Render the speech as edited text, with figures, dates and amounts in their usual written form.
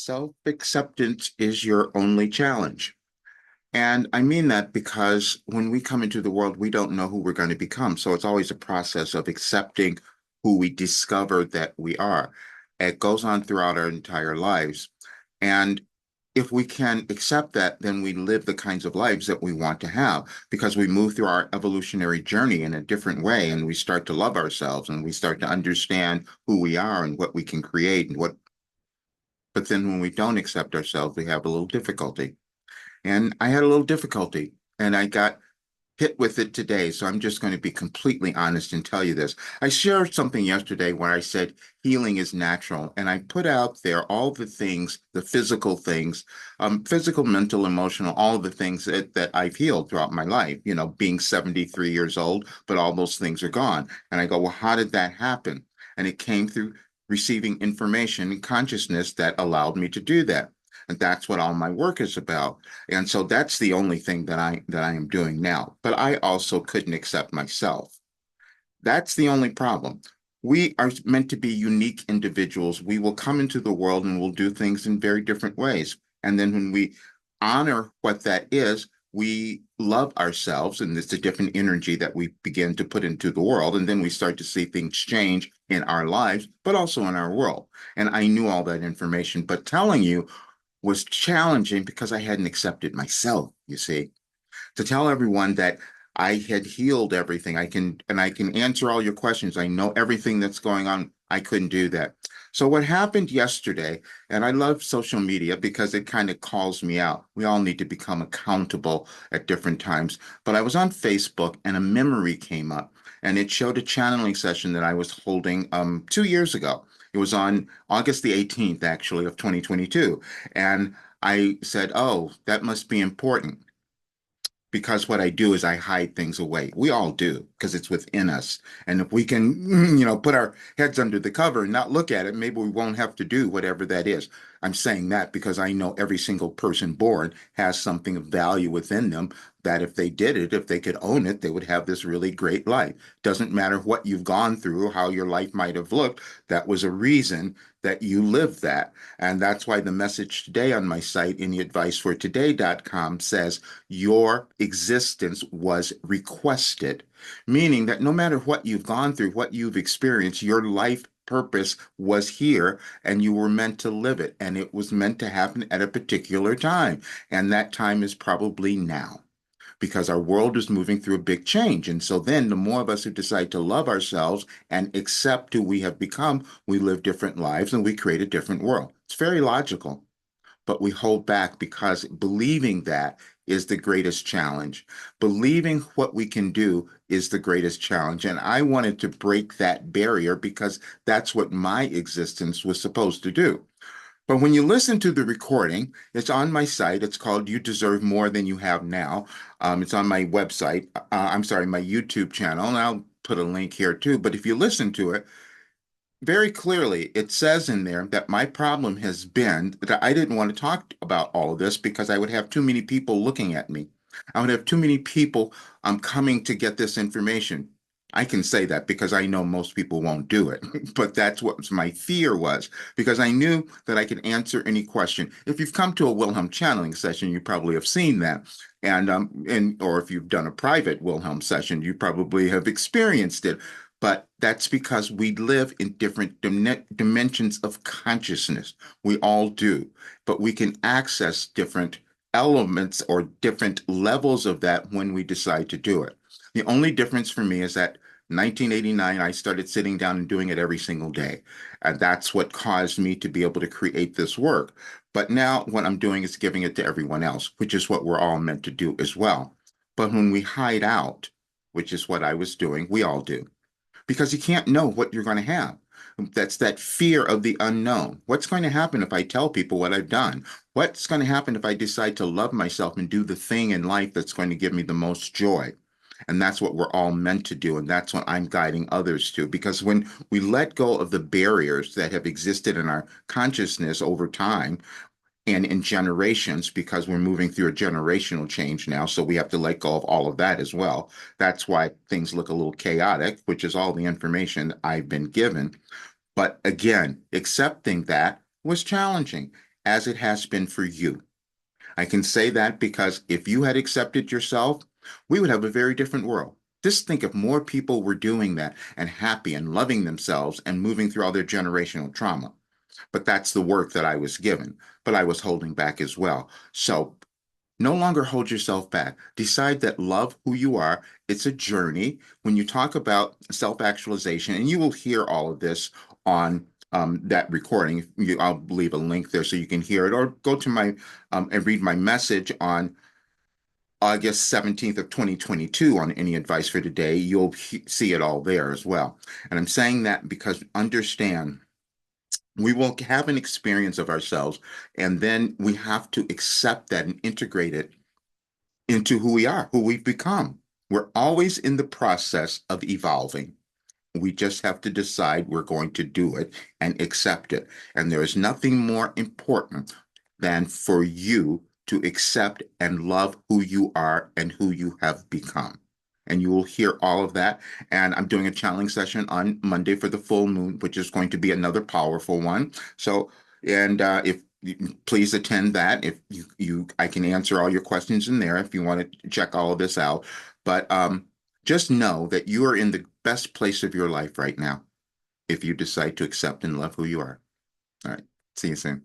Self-acceptance is your only challenge. And I mean that because when we come into the world, we don't know who we're going to become. So it's always a process of accepting who we discover that we are. It goes on throughout our entire lives. And if we can accept that, then we live the kinds of lives that we want to have because we move through our evolutionary journey in a different way and we start to love ourselves and we start to understand who we are and what we can create and what. But then when we don't accept ourselves, we have a little difficulty. And I had a little difficulty and I got hit with it today. So I'm just going to be completely honest and tell you this. I shared something yesterday where I said healing is natural. And I put out there all the things, the physical things, physical, mental, emotional, all the things that I've healed throughout my life, being 73 years old, but all those things are gone. And I go, well, how did that happen? And it came through receiving information and consciousness that allowed me to do that. And that's what all my work is about. And so that's the only thing that I am doing now. But I also couldn't accept myself. That's the only problem. We are meant to be unique individuals. We will come into the world and we'll do things in very different ways. And then when we honor what that is, we love ourselves, and it's a different energy that we begin to put into the world. And then we start to see things change in our lives, but also in our world. And I knew all that information, but telling you was challenging because I hadn't accepted myself, you see. To tell everyone that I had healed everything, I can answer all your questions. I know everything that's going on. I couldn't do that. So what happened yesterday, and I love social media because it kind of calls me out. We all need to become accountable at different times. But I was on Facebook and a memory came up and it showed a channeling session that I was holding 2 years ago. It was on August the 18th, actually, of 2022. And I said, oh, that must be important because what I do is I hide things away. We all do because it's within us. And if we can, put our heads under the cover and not look at it, maybe we won't have to do whatever that is. I'm saying that because I know every single person born has something of value within them that if they did it, if they could own it, they would have this really great life. Doesn't matter what you've gone through, how your life might have looked. That was a reason that you lived that. And that's why the message today on my site, anyadvicefortoday.com, says your existence was requested, meaning that no matter what you've gone through, what you've experienced, your life purpose was here and you were meant to live it. And it was meant to happen at a particular time. And that time is probably now because our world is moving through a big change. And so then the more of us who decide to love ourselves and accept who we have become, we live different lives and we create a different world. It's very logical, but we hold back because believing that is the greatest challenge. Believing what we can do is the greatest challenge. And I wanted to break that barrier because that's what my existence was supposed to do. But when you listen to the recording, it's on my site. It's called You Deserve More Than You Have Now. It's on my website. I'm sorry, my YouTube channel. And I'll put a link here too. But if you listen to it, very clearly, it says in there that my problem has been that I didn't want to talk about all of this because I would have too many people looking at me. I would have too many people coming to get this information. I can say that because I know most people won't do it, but that's what my fear was because I knew that I could answer any question. If you've come to a Wilhelm channeling session, you probably have seen that, and or if you've done a private Wilhelm session, you probably have experienced it. But that's because we live in different dimensions of consciousness. We all do, but we can access different elements or different levels of that when we decide to do it. The only difference for me is that 1989, I started sitting down and doing it every single day. And that's what caused me to be able to create this work. But now what I'm doing is giving it to everyone else, which is what we're all meant to do as well. But when we hide out, which is what I was doing, we all do because you can't know what you're going to have. That's that fear of the unknown. What's going to happen if I tell people what I've done? What's going to happen if I decide to love myself and do the thing in life that's going to give me the most joy? And that's what we're all meant to do. And that's what I'm guiding others to. Because when we let go of the barriers that have existed in our consciousness over time, and in generations because we're moving through a generational change now. So we have to let go of all of that as well. That's why things look a little chaotic, which is all the information I've been given. But again, accepting that was challenging. as it has been for you. I can say that because if you had accepted yourself, we would have a very different world. Just think if more people were doing that and happy and loving themselves and moving through all their generational trauma. But that's the work that I was given, but I was holding back as well. So no longer hold yourself back. Decide that love who you are. It's a journey. When you talk about self-actualization, and you will hear all of this on that recording, I'll leave a link there so you can hear it, or go to my and read my message on August 17th of 2022 on Any Advice for Today. You'll see it all there as well. And I'm saying that because understand we will have an experience of ourselves, and then we have to accept that and integrate it into who we are, who we've become. We're always in the process of evolving. We just have to decide we're going to do it and accept it. And there is nothing more important than for you to accept and love who you are and who you have become. And you will hear all of that. And I'm doing a challenge session on Monday for the full moon, which is going to be another powerful one. So, and if please attend that. If I can answer all your questions in there if you want to check all of this out. But just know that you are in the best place of your life right now if you decide to accept and love who you are. All right. See you soon.